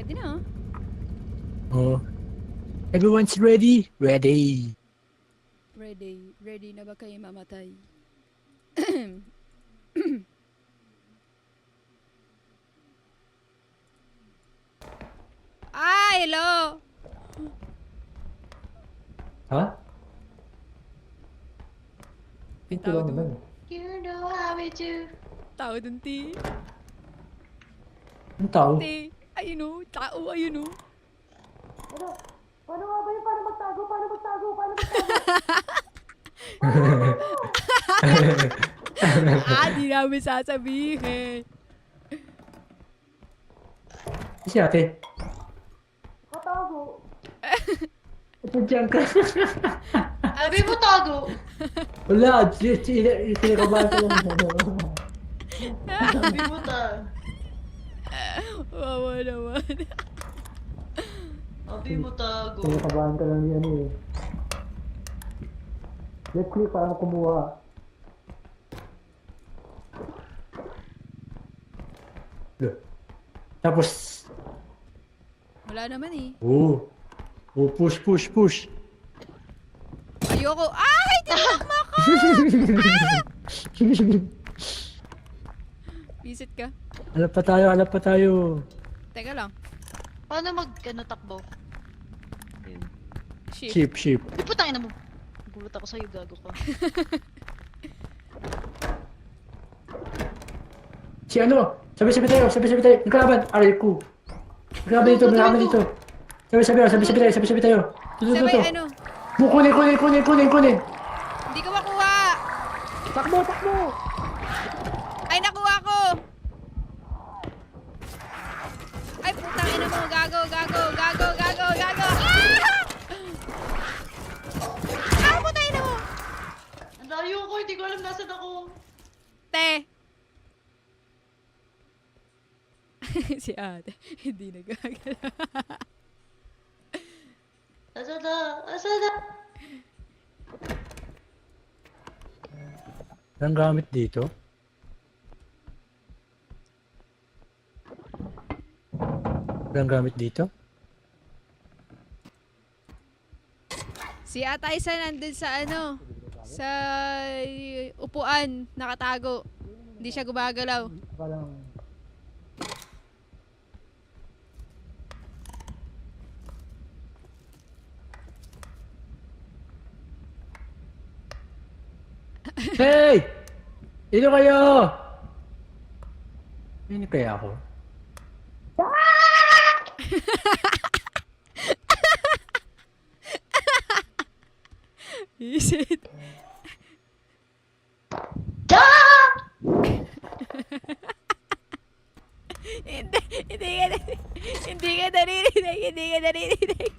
Ready na, Oh. Everyone's ready? Ready. Ready. Ready na ba kayo mamatay? Hello! Ha? Pinto lang naman. You know how we do. Tao dun, ti. Ang tao? Ti. Ayun o. Tao, ayun o. Paano nga ba yun? Paano magtago? Paano magtago? Paano magtago? Di namin sasabihin. Si ate. Katago. Ito dyan ka. Sabi mo tago. Wala. Sinakabahan ko lang. Sabi mo tago. Wawa naman. Sabi mo tago. Sinakabahan ka lang yan eh. Let's click para kumuha. Tapos, Wala naman eh. oh, push. Ayoko. Ay! Tinakma ko! Visit ka. Halap pa tayo. Teka lang. Paano takbo? Shift. Ship. Di putangin na mo. Gulat ako sa'yo, gago ka. Si ano? Sabi tayo. Yung kalaban, aray ko. Magkakaban dito. Sabi tayo. Tuto. Sabay ano? Kunin. Hindi ko makuha. Takbo. Ay, nakuha ko. Ay, putang ina mo. Gago. Putang ina mo. Ang layo ko, hindi ko alam nasan ako. Te. Si ate. Hindi nagagala. Asan na? Anong gamit dito? Si Ata Isa nandun sa ano, sa upuan, nakatago. Hindi siya gumagalaw. Parang... Hey! Sino kayo? Sino kaya ako? Isit. Hindi ka naririnig.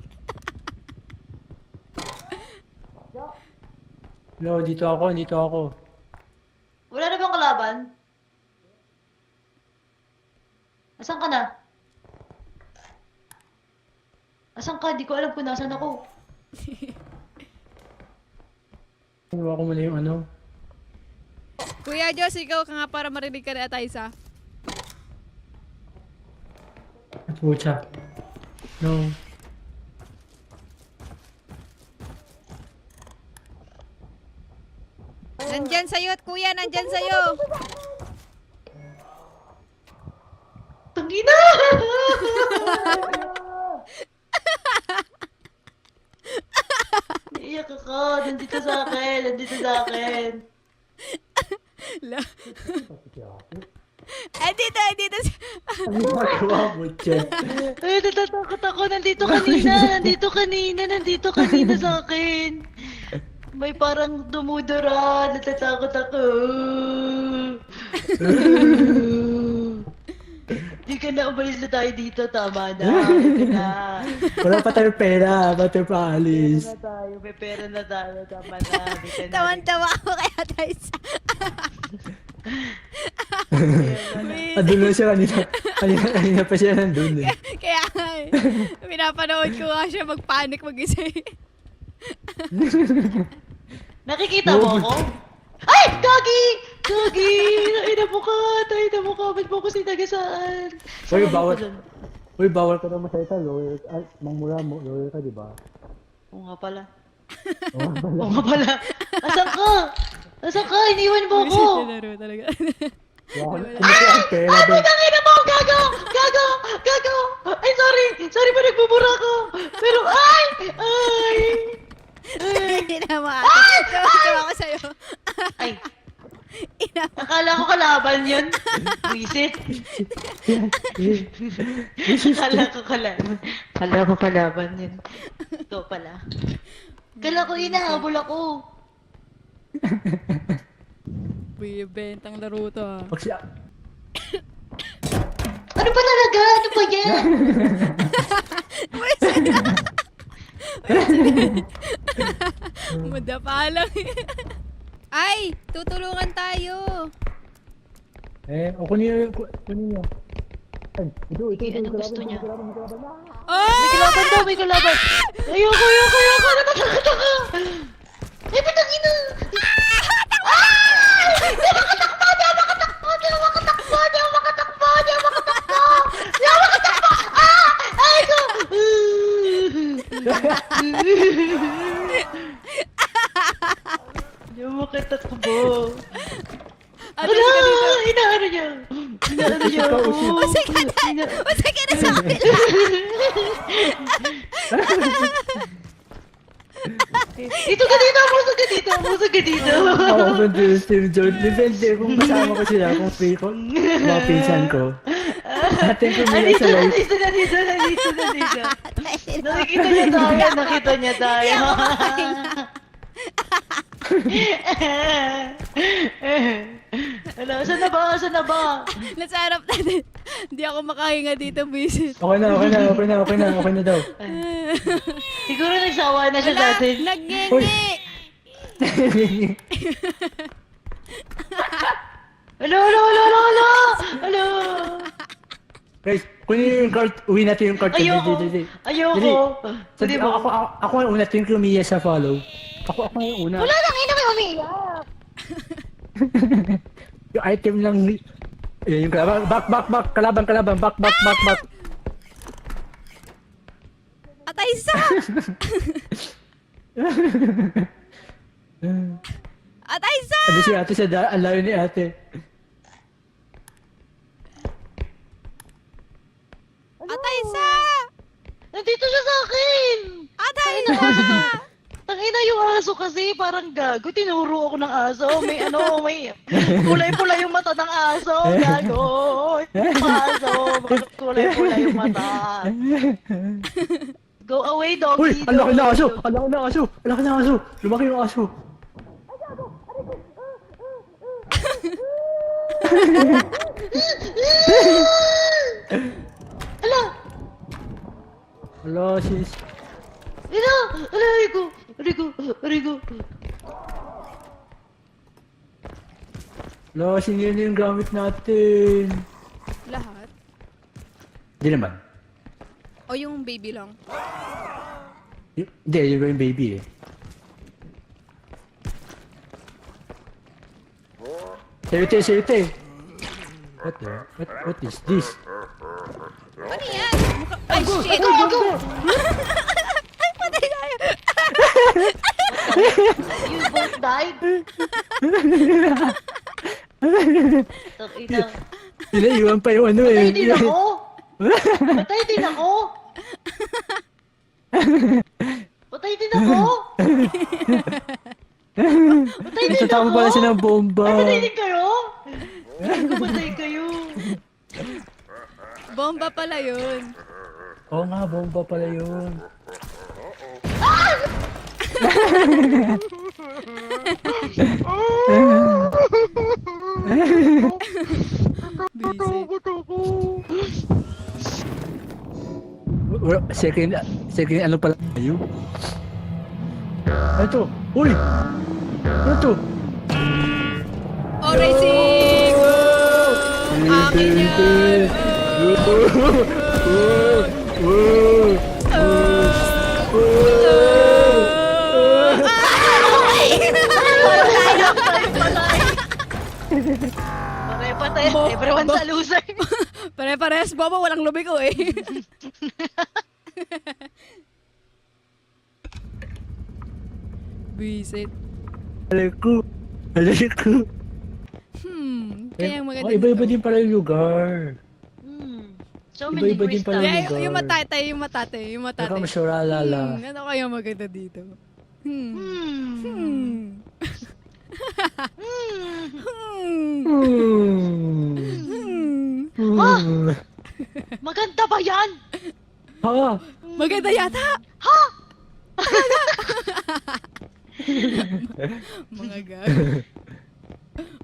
No, dito ako. Wala na bang kalaban? Asan ka na? Asan ka? Di ko alam kung nasan ako. Kuha ko muna yung ano. Kuya Diyos, ikaw ka nga para marinig ka ni Ata Isa. Pucha. No. Nandyan sa'yo at kuya, nandyan sa'yo. Tangina! Iiyak ako. Nandito sa akin. Dito. Ano magawa mo, Che? Ay, natatakot ako. Nandito kanina sa akin. May parang dumudura. Natatakot ako. Di ka na, umalis na tayo dito. Tama na. Di ka na. Wala pa tayong pera. Ba't tayo paalis? May pera na tayo. Tama na. Di ka na. Tawan-tawa ako kay Ata Isa. Andun na siya kanina. Kanina pa siya nandun eh. Kaya nga eh. Pinapanood ko nga siya mag-panic mag-isa eh. Nakikita mo ako? Ay! Gagi! Ina mo ka! Ba't mo ako sinagasaan? Uy, bawal. Uy, bawal ka na masalita. Lawyer. Mangmura mo. Lawyer ka, di ba? Oo nga pala. Oo, Oo nga pala. Asan ka? Asan ka? Iniwan mo ako. Laro talaga. Kumiti ang pera Ay, doon. putang ina mo! Gago! Gago! Gago! Ay, sorry! Sorry pa nagbubura ko! Pero, ay! Ay! Ina mo ate. Tawa ko sa'yo. Ay! Ina mo. Akala ko kalaban yun. Wisit. Akala ko kalaban yun. Ito pala. Kala ko inahabol ako. Bibentang laro to ah. Pag siya... Ano ba talaga? Ano ba yan? Muda pa lang. Ay! Tutulungan tayo! Kunin niyo. Ay, ito. Anong gusto niya? Oh! May kalaban daw, may kalaban. Ayoko. Natatakot ako. Ay, patang ina. Di ako makatakbo. Ay, ko. Di ako makatakbo. Ate, sige dito. Inaano niya. Inaano niya ako. Sige na sa akin. Ito ka dito, musog ka dito. Ako ba din, Steve George? Depende kung kasama ko sila, kung free ko, mga pinsan ko. Natin ko muna sa live. Nandito. Nakita niya tayo. Ano, saan na ba? Nasa harap natin. Hindi ako makahinga dito, visit. Okay na daw. Siguro nagsawa na siya sa atin. Nagngenge! Hello. Guys, kunin yung card, uwi natin yung card. Ayoko. Sabi, Pwede ba? ako ang una, tingin ko Mia sa follow. Ako yung una. Wala nang ina may umiiyak. Yung item lang, yung kalaban, back, kalaban, back. Atay sa! Atay sa! Ano si ate ang layo ni ate. Atay sa! Nandito siya sa akin. Atay na! Tangina yung aso kasi, parang gago. Tinuro ako ng aso. May kulay-pula yung mata ng aso. Gago. Yung aso. Kulay-pula yung mata. Go away, Uy, doggy. ang laki ng aso. Lumaki yung aso. Ala! Hello, sis. Ala! Arigo. Hello, sino yung gamit natin? Lahat? Hindi naman. O yung baby lang? Hindi, yung baby eh. Sirite. What is this? Ano yan? Ay, shit! Go! Ay, patay tayo! You both died? Tangina. Pinaiwan pa yung ano eh. Patay din ako! Nagtatapon pala siya ng bomba. Patay din kayo? Patay kayo. Bomba pala yun. Oo nga, bomba pala yun. Second ano pala kayo? Ito! Uy! Ito! Oh, racing! Akin yan! Patay. Everyone's a loser. Pare-parehas bobo, walang lumiko eh. Visit. Aliko. Kaya maganda Oh, iba-iba dito. din pala yung lugar. So many Iba-iba din pala crystals. Kaya lugar. yung matate. Baka masyuralala. Ano kaya maganda dito? Hmm. Hmm. Hmm. Hmm. Maganda ba yan? Ha? Maganda yata! Mga gag.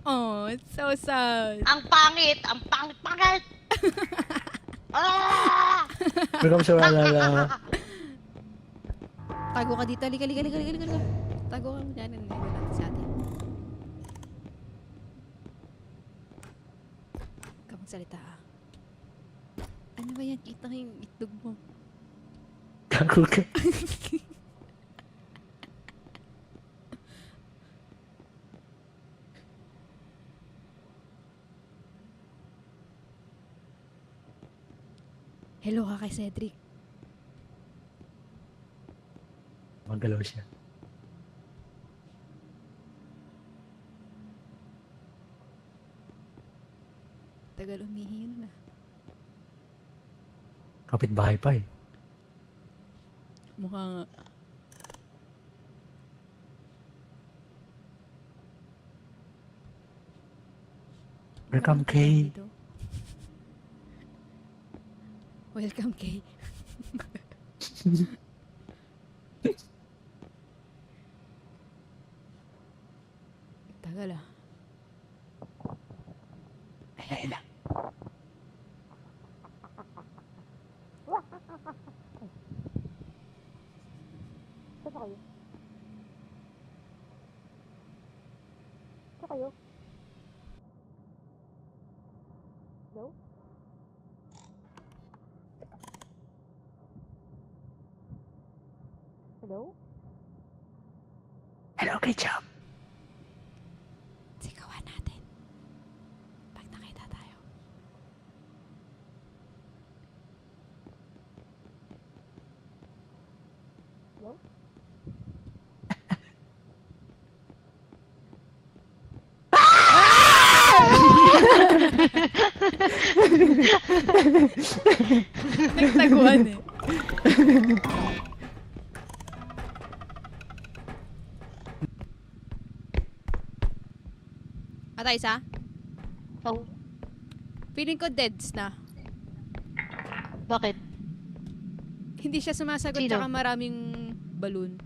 Oh, it's so sad. Ang pangit! Ang pangit! Ah! Baka masyuralala. Tago ka dito. Liga. Tago ka dyan. Naligo natin sa atin. Huwag ka magsalita ah. Ano ba yan? Kita ko yung itlog mo. Gago ka. Hello ka kay Cedric. Magalaw siya. Tagal umihi yun na. Kapit-bahay pa eh. Mukha nga. Welcome, Kay. Dito. Welcome, Kay. Tagal ah. Ayun na. Hello, Ketchup. Sigawan natin. Pag nakita tayo. Nagtaguan eh. Atay isa? Oh, Feeling ko deads na. bakit? Hindi siya sumasagot Sino? tsaka maraming balloon.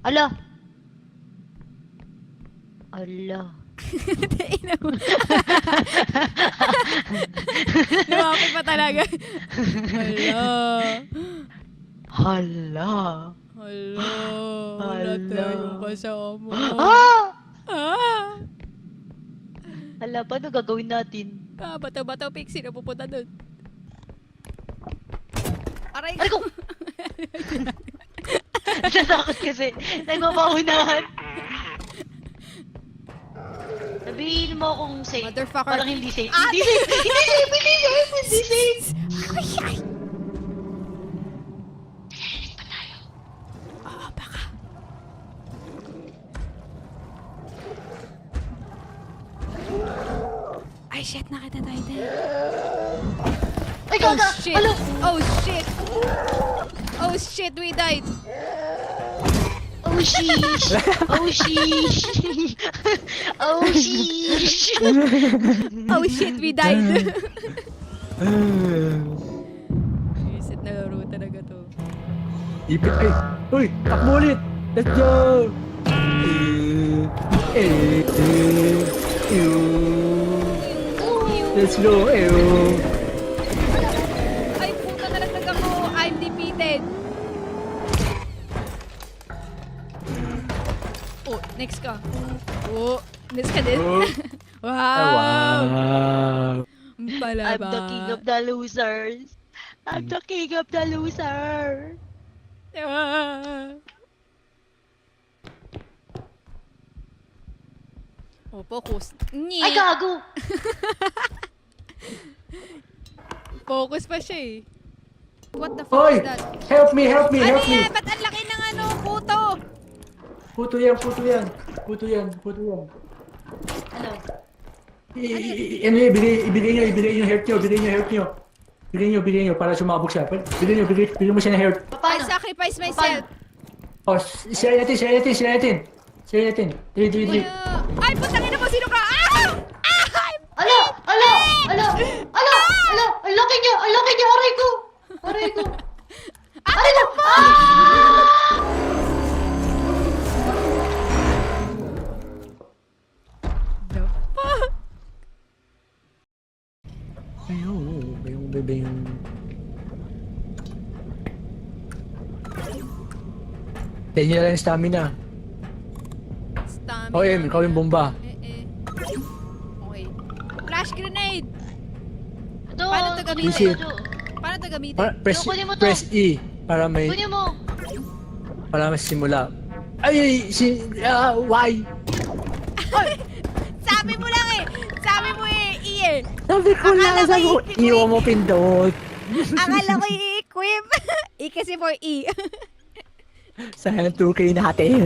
Ala! Ala. Ina mo. Lumapit pa talaga. Hala. Hala. Hala. Wala Hala. tayong kasama. Ah! Ah! Hala, paano gagawin natin? Ah, bato-bato pixie na pupunta doon. Aray Aray ko! Natakot kasi. Nagmamaunahan. Sabihin mo kung safe. Motherfucker. Parang hindi safe. Ah! Hindi safe! Hindi safe! Hindi safe! Hindi safe! Ay! Oo, baka. Ay, shit, nakita tayo din. Ay, Oh, gaga! shit. Alo! Oh, shit. Oh, shit, we died. Oh, sheesh! Oh, sheesh! Oh, sheesh! Oh, shit, we died. Shit, nalaro talaga to. Ipit kay. Uy, takbo ulit. Let's go. Let's go. Ay, puta, nalaglag ako. I'm defeated. Oh, next ka. Oh, next ka din. Oh. Wow. Wow. Palaba. I'm the king of the losers. I'm the king of the loser. Ah. Oh, focus. Ay, gago! Focus pa siya eh. What the fuck Hoy! is that? Help me, help me, Ano help me! yan? Ba't ang laki ng ano, puto? Puto yan, puto yan. Puto yan, puto yan. Ano? Ano yun, ibigay nyo, help nyo, bigay nyo, para sumabog siya. Bigay mo siya ng help. I Paano? sacrifice myself. Oh, share natin. 3. Ay, putang ina mo, sino ka? Ah! Ah! Ala! Ala! Ala! Ala! Ala! Ang laki niya! Ang laki niya! Aray ko! Aray ko! Aray ko! The fuck? Ayun, bebe yung... Tayo nyo lang yung stamina. Stamina. Oh, ikaw yung bomba. Okay. Flash grenade! Ito! Paano to gamitin? Use it. Paano to gamitin? Kunin mo to. Press E para may Kunin mo! simula. Ay, why? Sabi mo lang eh! Sabi mo eh, E eh! Sabi ko lang, Akala ko sabi ko, i-equip. iwan mo pindot. Akala ko i-equip! E kasi for E. Sayang 2K natin.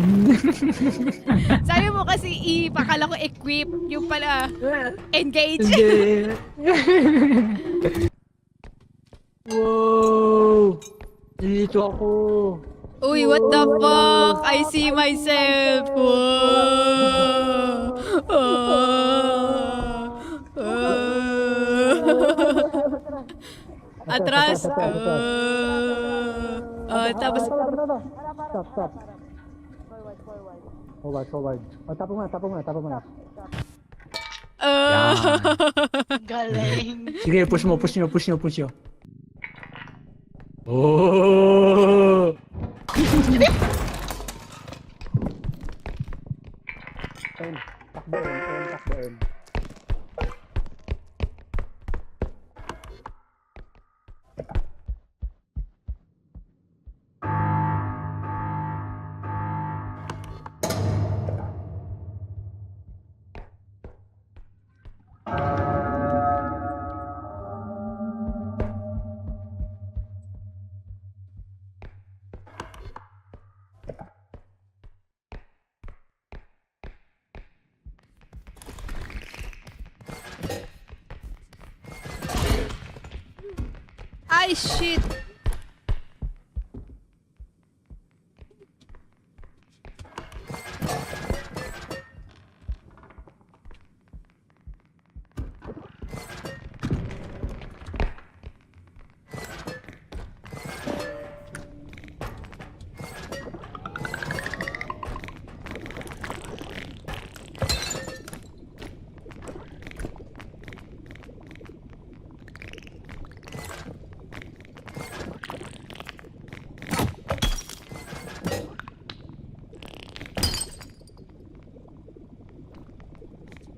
Sabi mo kasi E, pakala ko equip. Yung pala, engage. Hindi. Wow! Dito ako. Uy, what the fuck? I see myself. Wow. Atras. Tapos, Stop. Forward. Oh, tapo nga. Galing! Sige, push nyo. Oh! Takbo. ay shit.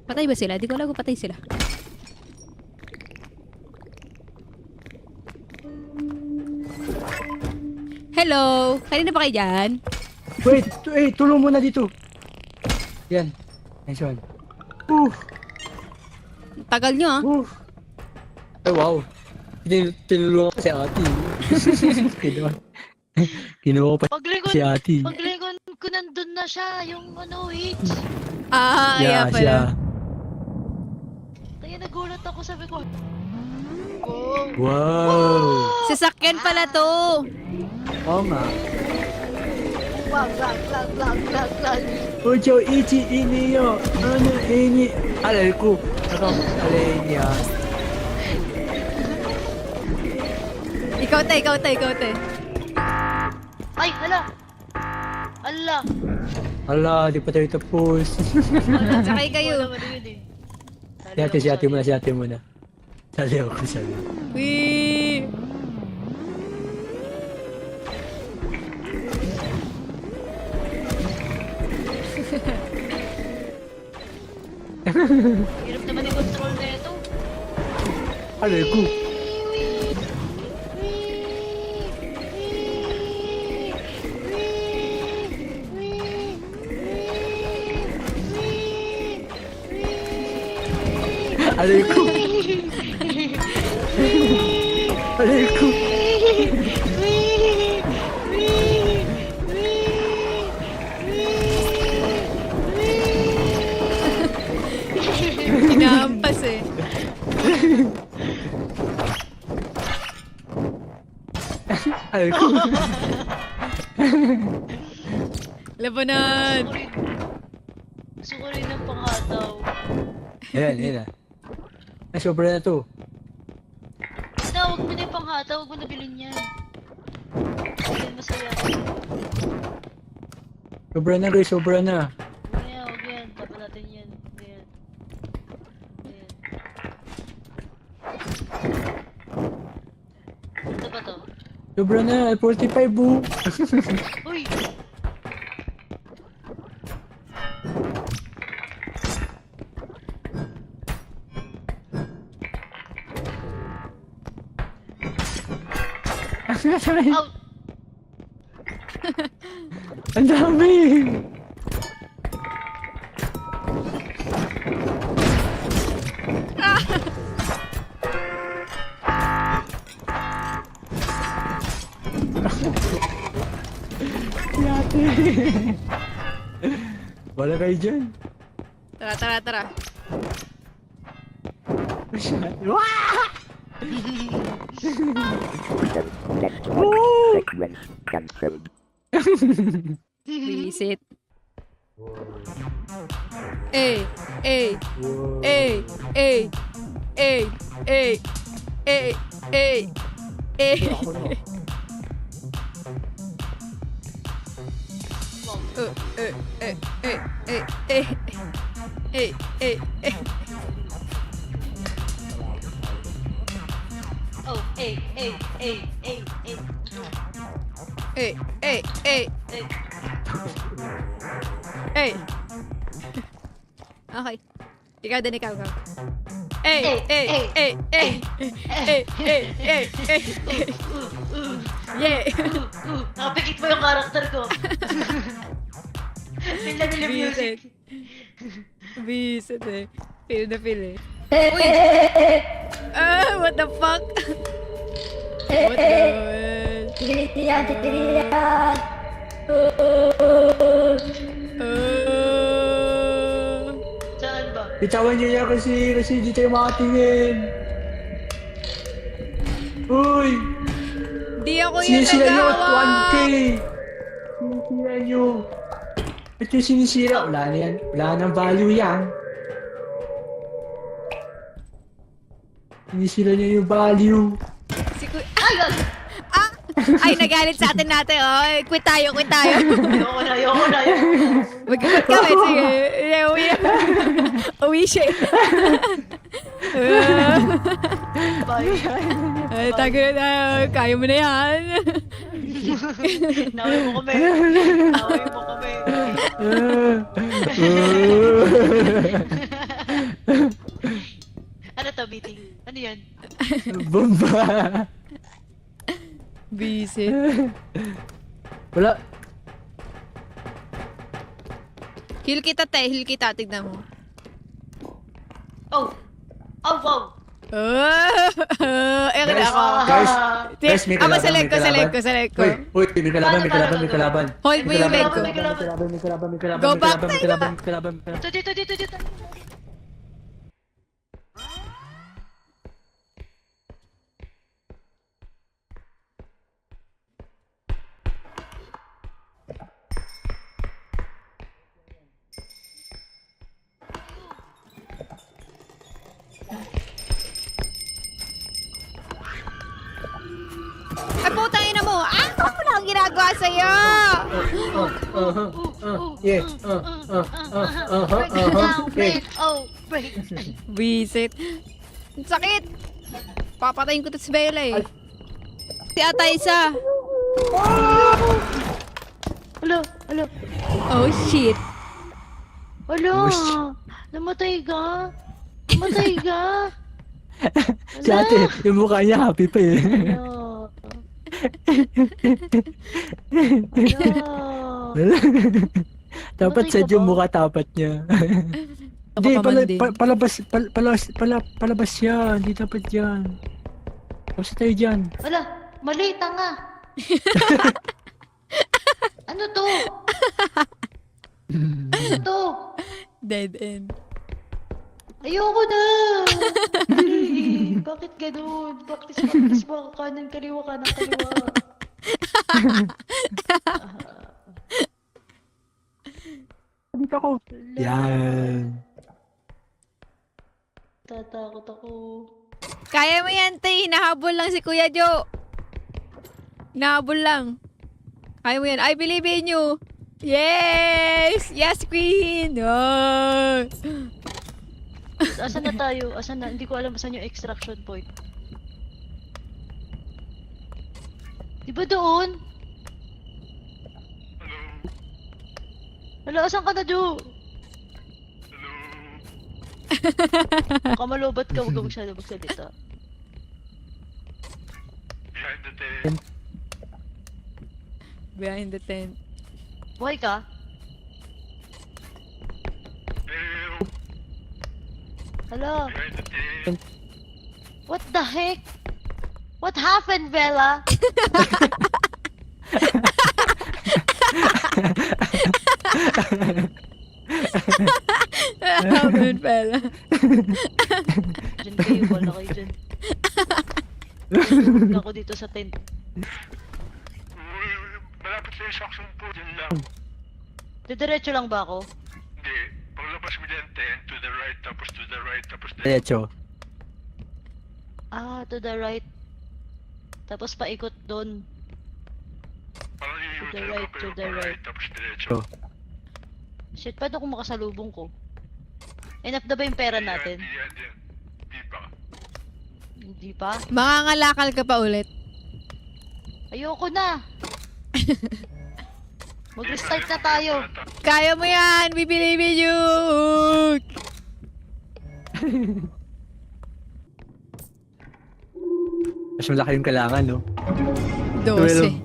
Patay ba sila? Di ko alam kung patay sila. Hello! Kanina ba kayo dyan? Wait, tulong muna dito. Yan. Nice one. Tagal nyo ah. Ay, wow. Tinulungan ko si ate. Kinuha ko pa Paglingon, si ate. paglingon ko nandun na siya, yung ano, hitch. Ah, yeah, siya. pala. Kaya nagulat ako, sabi ko, oh, Wow. Sasakyan pala to. Oo nga. wag. Ocho, ichi, iniyo. Ano, ini. Alay ko. Alay niya. Ikaw te. Ay, hala! Ala! Ala, di pa tayo tapos. Sakay kayo. Si ate muna. Sali ako. Wee! Hirap naman yung control na ito. Alay ko. Aray ko. Aray ko. Inaampas eh. Aray ko. Labanan! Gusto ko rin ng panghataw. Ayan, ayan. Ay, sobra na to. Basta, huwag mo na yung panghataw, huwag mo na bilhin yan. Yan, masaya. Sobra na guys, sobra na. Huwag yan. Tapa natin yan. Ayan. Ayan. Ito ba to? Sobra na, 45 bu. Uy! Out! Ang dami. Yate. Wala kayo dyan. Tara, tara, tara. Wah! Segment cancelled. Visit. Eh, eh, eh, eh, eh, eh, eh, eh, eh. Oh, hey, hey, hey, hey, hey. Eh, eh, eh, Hey. eh. Okay. Ikaw din, ikaw. Eh, eh, eh, eh, eh, eh, eh, eh, eh. Yeah. Nakapikit mo yung karakter ko. Feel na feel yung music. Visit eh. Feel na feel eh. Uy! What the fuck? What the hell? Saan ba? Bitawan niyo yan kasi di tayo makatingin. Uy! Di ako yung Sinisira nyo at 1K! nagawa! Sinisira nyo. Ba't yung sinisira? Wala na yan. Wala nang value yan. Sinisira nyo yung value. Si Ah! Ay, nagalit sa atin natin. Oh, quit tayo, quit tayo. Ayoko na. Mag-quit kami. Sige. Uwi siya. Bye. Ay, tago na tayo. Kaya mo na yan. Naway mo kami. Ano to, meeting? Ano yan? Bomba! Visit. Wala. Heal kita, te. Heal kita. Tignan mo. Oh! Oh, wow! Ewan ako. Guys, may Ako kalaban, sa leg may ko, sa leg kalaban. ko, sa leg ko. Uy, may kalaban, may kalaban, may kalaban. Hold mo yung leg ko. May kalaban, may kalaban, may kalaban. Go back, may kalaban, may kalaban, may kalaban. Dito. Ay, putang ina mo! Ah! Wala akong ginagawa sa'yo! Yeah, Break! Oh, break! Visit. Ang sakit! Papatayin ko to si Bella eh. Si Ata isa. Alo! Oh shit. Alo! Ush. Namatay ka! Namatay ka! Si ate, yung mukha niya happy pa eh. Alo! Alo! Dapat Namatay sad ka yung ba? mukha tapat niya. Hindi, baka man din. palabas yan. Hindi dapat yan. Tapos tayo dyan. Wala, mali, tanga. Ano to? Ano to? Dead end. Ayoko na! Mali. Bakit ganun? Practice ba? Kanan kaliwa, kanan kaliwa. Dito ako. Yan. Tatakot ako. Kaya mo yan, Tay. Hinahabol lang si Kuya Jo. Hinahabol lang. Kaya mo yan. I believe in you. Yes! Yes, Queen! Oh. Asan na tayo? Asan na? Hindi ko alam saan yung extraction point. Di ba doon? Hello, asan ka na, Jo? Baka malobat ka, huwag ka masyado magsalita. Behind the tent. Behind the tent. Buhay ka? Hello? Behind the tent. What the heck? What happened, Bella? Hapon pala. Diyan kayo, wala kayo dyan. Tulog ako dito sa tent. Uy, malapit sa instruction po, dyan lang. Didiretso lang ba ako? Hindi, paglabas mo dyan, tent, to the right, tapos to the right, tapos to the Diretso. Ah, to the right. Tapos paikot doon. Parang yung To the U-turn right, ka, to pero the pa right. right, tapos diretso. Oh. Shit, paano kung makasalubong ko? Enough na ba yung pera natin? Di pa. Hindi pa? Mangangalakal ka pa ulit. Ayoko na! Mag-restart na tayo! Kaya mo yan! We believe in you! Mas malaki yung kailangan, no? 12.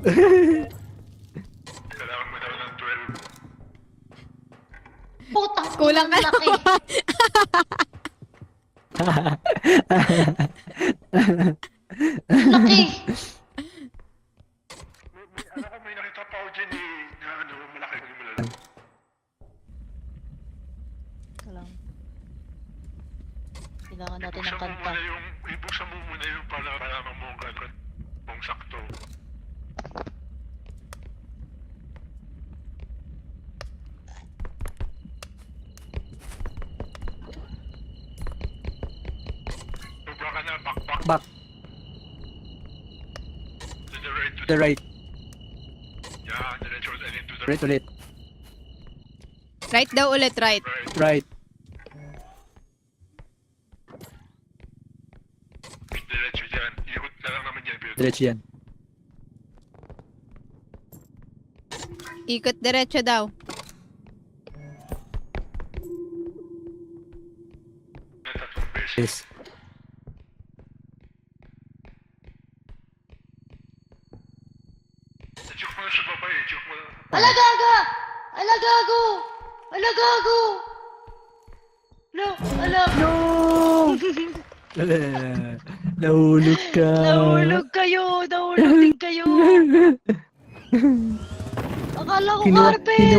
Kailangan mo daw ng 12. Putang Kulang ka laki! Laki! Alam ko, may nakita pa ako dyan eh, na ano, malaki ko yung malaki. Kailangan natin ng Ibuksan mo kanta. muna yung, ibuksan mo muna yung para malaman mo kung sakto. Sobra ka na, back. Back. To the right, The right. Yeah, diretso, and then to the Right ulit. Right daw ulit, right. right. Right. Diretso dyan. Ikot na lang naman dyan, pero Diretso yan. Ikot diretso daw. tatlong beses. Yes. Check mo na sa baba eh, check mo na. Alagaga! Alagago! Alagago! No! Ala! No! Nahulog ka. Nahulog kayo! Nahulog din kayo! Akala ko carpet!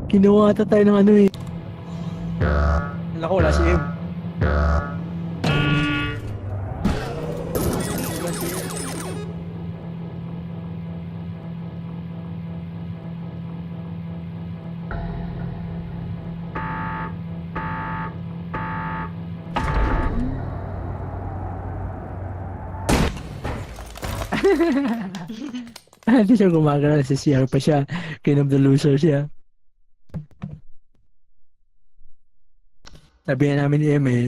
Kinuha ata tayo ng ano eh. Alam ko, wala si M. Hindi siya gumagana sa CR pa siya. King of the loser siya. Sabi na namin ni M eh,